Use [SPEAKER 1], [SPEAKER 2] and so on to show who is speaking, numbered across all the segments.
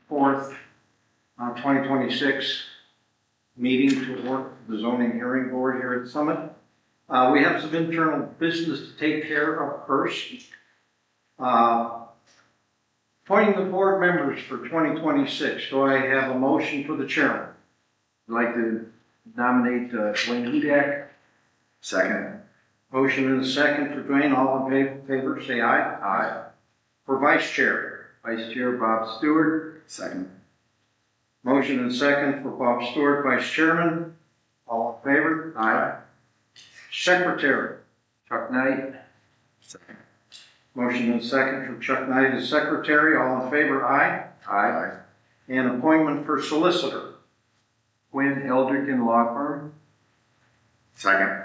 [SPEAKER 1] 4th, 2026 meeting to work the zoning hearing board here at Summit. We have some internal business to take care of first. Appointing the board members for 2026. Do I have a motion for the chairman?
[SPEAKER 2] I'd like to nominate Dwayne Hudak.
[SPEAKER 3] Second.
[SPEAKER 1] Motion and a second for Dwayne. All in favor, say aye.
[SPEAKER 3] Aye.
[SPEAKER 1] For vice chair.
[SPEAKER 2] Vice Chair Bob Stewart.
[SPEAKER 3] Second.
[SPEAKER 1] Motion and second for Bob Stewart, vice chairman. All in favor?
[SPEAKER 3] Aye.
[SPEAKER 1] Secretary.
[SPEAKER 2] Chuck Knight.
[SPEAKER 3] Second.
[SPEAKER 1] Motion and second for Chuck Knight as secretary. All in favor? Aye.
[SPEAKER 3] Aye.
[SPEAKER 1] And appointment for solicitor.
[SPEAKER 2] Quinn Eldricken Law Firm.
[SPEAKER 3] Second.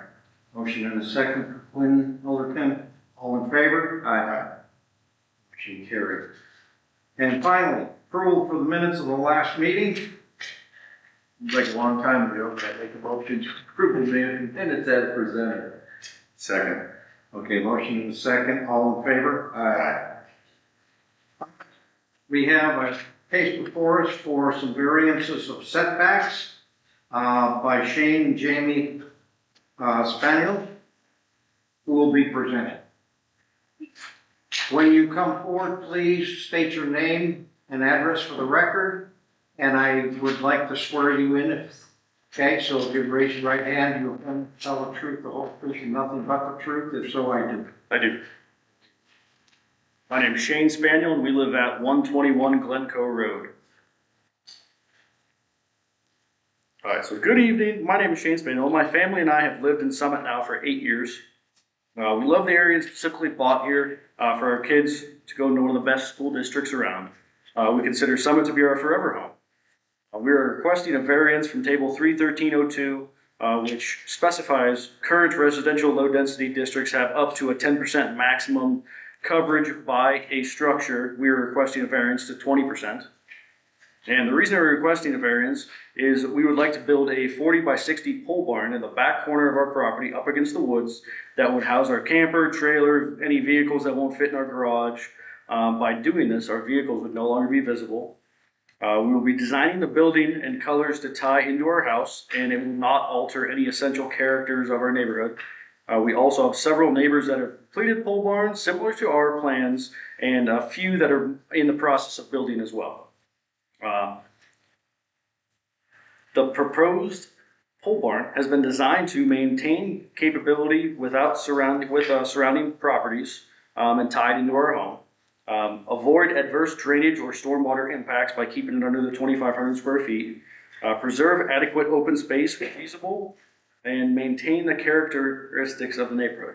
[SPEAKER 1] Motion and a second for Quinn Elderkin. All in favor?
[SPEAKER 3] Aye.
[SPEAKER 1] Motion carried. And finally, approval for the minutes of the last meeting.
[SPEAKER 2] Seems like a long time ago, but I make a motion to approve the minutes as presented.
[SPEAKER 3] Second.
[SPEAKER 1] Okay, motion and a second. All in favor?
[SPEAKER 3] Aye.
[SPEAKER 1] We have a case before us for some variances of setbacks by Shane and Jamie Spaniel, who will be presented. When you come forward, please state your name and address for the record, and I would like to swear you in. Okay, so if you raise your right hand, you will tell the truth, the whole truth, and nothing but the truth. If so, I do.
[SPEAKER 4] I do. My name is Shane Spaniel, and we live at 121 Glencoe Road. All right, so good evening. My name is Shane Spaniel. My family and I have lived in Summit now for 8 years. We love the area and specifically bought here for our kids to go into one of the best school districts around. We consider Summit to be our forever home. We are requesting a variance from Table 31302, which specifies current residential low-density districts have up to a 10% maximum coverage by a structure. We are requesting a variance to 20%. And the reason we're requesting a variance is we would like to build a 40 by 60 pole barn in the back corner of our property up against the woods that would house our camper, trailer, any vehicles that won't fit in our garage. By doing this, our vehicles would no longer be visible. We will be designing the building and colors to tie into our house, and it will not alter any essential characters of our neighborhood. We also have several neighbors that have completed pole barns similar to our plans, and a few that are in the process of building as well. The proposed pole barn has been designed to maintain capability without surrounding properties and tied into our home. Avoid adverse drainage or stormwater impacts by keeping it under the 2,500 square feet. Preserve adequate open space when feasible, and maintain the characteristics of the neighborhood.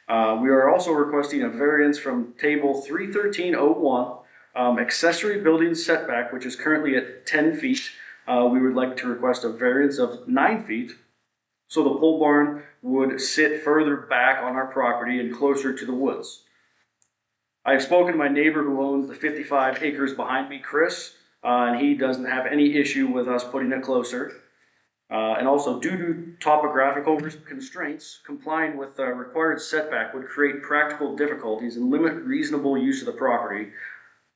[SPEAKER 4] We are also requesting a variance from Table 31301, accessory building setback, which is currently at 10 feet. We would like to request a variance of 9 feet, so the pole barn would sit further back on our property and closer to the woods. I have spoken to my neighbor who owns the 55 acres behind me, Chris, and he doesn't have any issue with us putting it closer. And also, due to topographical constraints, complying with the required setback would create practical difficulties and limit reasonable use of the property.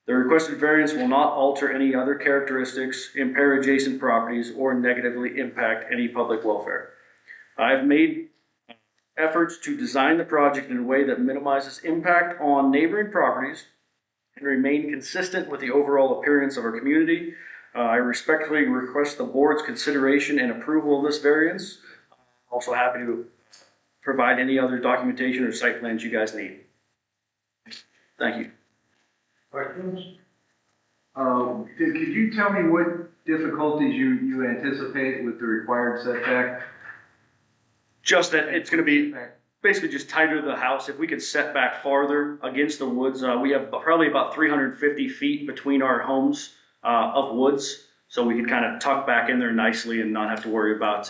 [SPEAKER 4] The requested variance will not alter any other characteristics, impair adjacent properties, or negatively impact any public welfare. I've made efforts to design the project in a way that minimizes impact on neighboring properties and remain consistent with the overall appearance of our community. I respectfully request the board's consideration and approval of this variance. I'm also happy to provide any other documentation or site plans you guys need. Thank you.
[SPEAKER 1] Questions?
[SPEAKER 2] Could you tell me what difficulties you anticipate with the required setback?
[SPEAKER 4] Just that it's going to be basically just tighter to the house. If we could set back farther against the woods, we have probably about 350 feet between our homes of woods, so we could kind of tuck back in there nicely and not have to worry about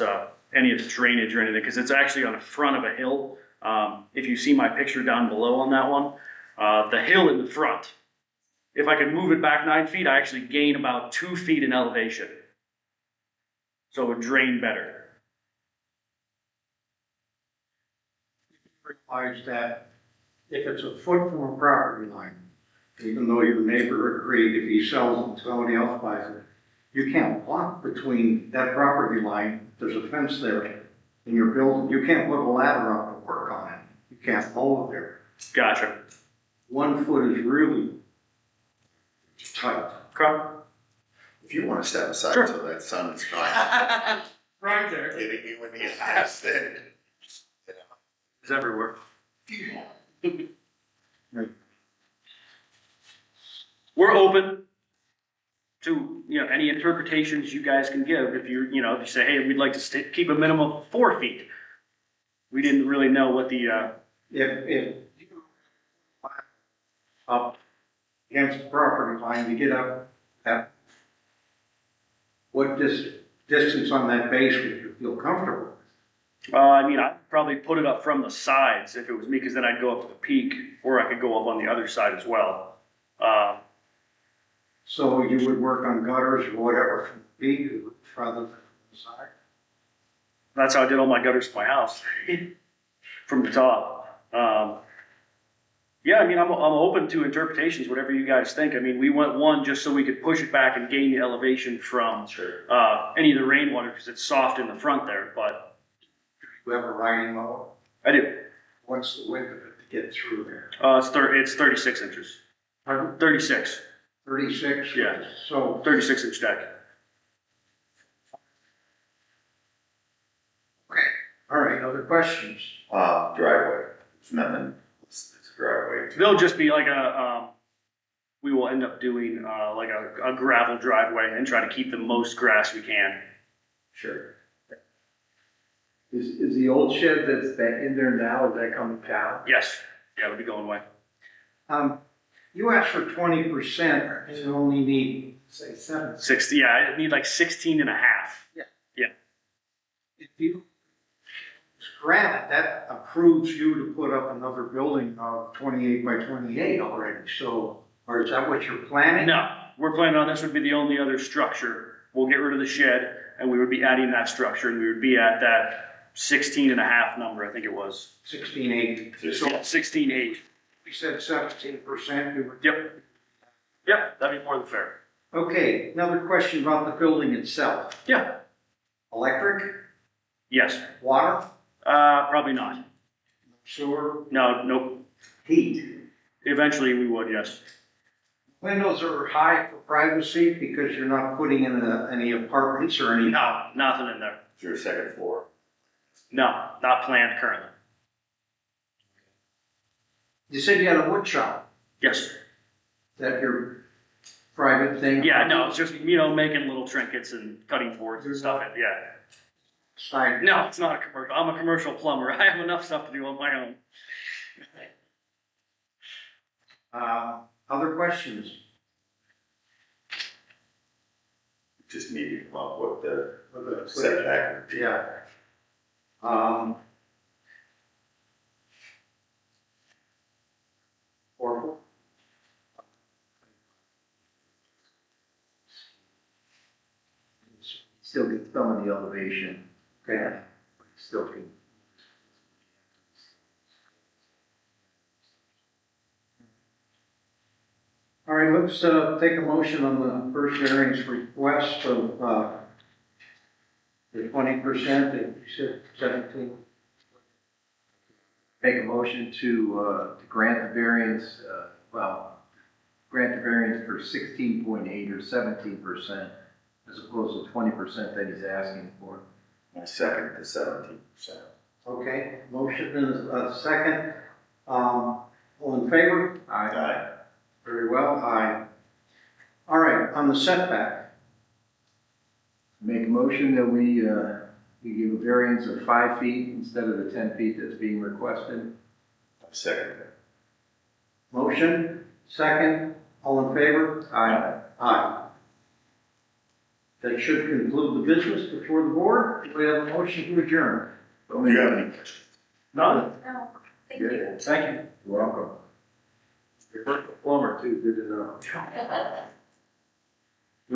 [SPEAKER 4] any of the drainage or anything, because it's actually on the front of a hill. If you see my picture down below on that one, the hill in the front, if I could move it back 9 feet, I actually gain about 2 feet in elevation, so it would drain better.
[SPEAKER 1] Requires that if it's a foot from a property line, even though your neighbor agreed if he sells it, somebody else buys it, you can't walk between that property line, there's a fence there in your building, you can't put a ladder up to work on it, you can't mow there.
[SPEAKER 4] Gotcha.
[SPEAKER 1] 1 foot is really tight.
[SPEAKER 4] Okay.
[SPEAKER 3] If you wanna step aside
[SPEAKER 4] Sure.
[SPEAKER 3] so that sun is not
[SPEAKER 4] Right there.
[SPEAKER 3] hitting you in the ass, then.
[SPEAKER 4] It's everywhere. We're open to, any interpretations you guys can give. If if you say, hey, we'd like to keep a minimum of 4 feet. We didn't really know what the,
[SPEAKER 1] If you up against the property line to get up that, what distance on that base would you feel comfortable with?
[SPEAKER 4] I'd probably put it up from the sides if it was me, because then I'd go up to the peak, or I could go up on the other side as well.
[SPEAKER 1] So you would work on gutters or whatever from the peak rather than from the side?
[SPEAKER 4] That's how I did all my gutters to my house, from the top. Yeah, I'm open to interpretations, whatever you guys think. We went 1 just so we could push it back and gain the elevation from any of the rainwater, because it's soft in the front there, but.
[SPEAKER 1] You have a riding mower?
[SPEAKER 4] I do.
[SPEAKER 1] What's the width of it to get through there?
[SPEAKER 4] It's 36 inches.
[SPEAKER 1] Pardon?
[SPEAKER 4] 36.
[SPEAKER 1] 36?
[SPEAKER 4] Yeah.
[SPEAKER 1] So,
[SPEAKER 4] 36-inch deck.
[SPEAKER 1] okay, all right, other questions?
[SPEAKER 3] Driveway, it's nothing, it's a driveway.
[SPEAKER 4] They'll just be like we will end up doing like a gravel driveway and try to keep the most grass we can.
[SPEAKER 3] Sure.
[SPEAKER 2] Is the old shed that's in there now, is that coming down?
[SPEAKER 4] Yes. Yeah, it'll be going away.
[SPEAKER 1] You asked for 20%, and you only need, say, 7.
[SPEAKER 4] 60, yeah, I need like 16 and a half.
[SPEAKER 1] If you grant it, that approves you to put up another building of 28 by 28 already, so, or is that what you're planning?
[SPEAKER 4] No, we're planning on this would be the only other structure. We'll get rid of the shed and we would be adding that structure, and we would be at that 16 and a half number, I think it was.
[SPEAKER 1] 16.8. So
[SPEAKER 4] Yeah, 16.8.
[SPEAKER 1] we said 17%. You were-
[SPEAKER 4] Yep, that'd be more than fair.
[SPEAKER 1] Okay, another question about the building itself.
[SPEAKER 4] Yeah.
[SPEAKER 1] Electric,
[SPEAKER 4] Yes.
[SPEAKER 1] water,
[SPEAKER 4] Probably not.
[SPEAKER 1] sewer,
[SPEAKER 4] No, nope.
[SPEAKER 1] heat.
[SPEAKER 4] Eventually we would, yes.
[SPEAKER 1] Windows are high for privacy because you're not putting in any apartments or any.
[SPEAKER 4] No, nothing in there.
[SPEAKER 3] Is there a second floor?
[SPEAKER 4] No, not planned currently.
[SPEAKER 1] You said you had a wood shop.
[SPEAKER 4] Yes.
[SPEAKER 1] Is that your private thing?
[SPEAKER 4] Yeah, no, it's just, making little trinkets and cutting boards and stuff. Yeah.
[SPEAKER 1] Side.
[SPEAKER 4] No, it's not a commercial. I'm a commercial plumber. I have enough stuff to do on my own.
[SPEAKER 1] Other questions?
[SPEAKER 3] Just need to come up with the
[SPEAKER 1] With the-
[SPEAKER 3] setback. would be.
[SPEAKER 1] Yeah. Or.
[SPEAKER 2] Still get some of the elevation,
[SPEAKER 1] Okay.
[SPEAKER 2] still can.
[SPEAKER 1] All right, let's take a motion on the first variance request of the 20%, you said 17.
[SPEAKER 2] Make a motion to grant the variance, grant the variance for 16.8 or 17%, as opposed to 20% that he's asking for.
[SPEAKER 3] My second to 17%.
[SPEAKER 1] Okay, motion and a second. All in favor?
[SPEAKER 3] Aye.
[SPEAKER 1] Very well, aye. All right, on the setback,
[SPEAKER 2] Make a motion that we give a variance of 5 feet instead of the 10 feet that's being requested.
[SPEAKER 3] Second.
[SPEAKER 1] motion, second, all in favor?
[SPEAKER 2] Aye.
[SPEAKER 1] Aye. That should conclude the business before the board. We have a motion to adjourn.
[SPEAKER 3] Do you have any questions?
[SPEAKER 1] None.
[SPEAKER 5] No, thank
[SPEAKER 2] Good.
[SPEAKER 5] you.
[SPEAKER 1] Thank you.
[SPEAKER 2] You're welcome. You're a plumber too, good to know.